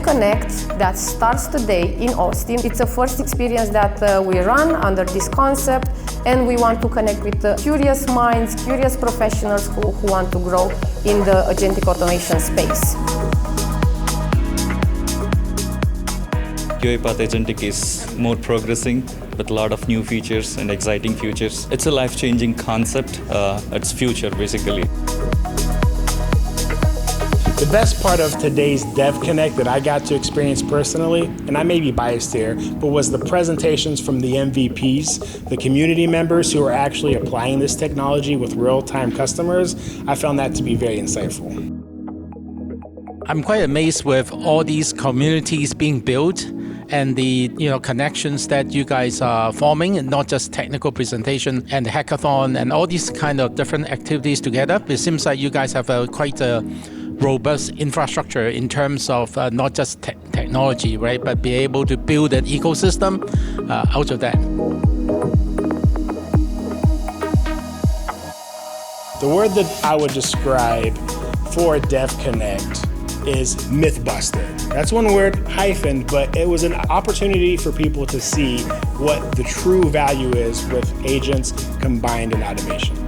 DevConnect that starts today in Austin. It's a first experience that we run under this concept, and we want to connect with curious minds, curious professionals who want to grow in the agentic automation space. UiPath Agentic is more progressing with a lot of new features and exciting features. It's a life-changing concept. It's future, basically. The best part of today's DevConnect that I got to experience personally, and I may be biased here, but was the presentations from the MVPs, the community members who are actually applying this technology with real-time customers. I found that to be very insightful. I'm quite amazed with all these communities being built and the connections that you guys are forming, and not just technical presentation and hackathon and all these kind of different activities together. It seems like you guys have quite a robust infrastructure in terms of not just technology, right, but be able to build an ecosystem out of that. The word that I would describe for DevConnect is myth-busted. That's one word, hyphen, but it was an opportunity for people to see what the true value is with agents combined in automation.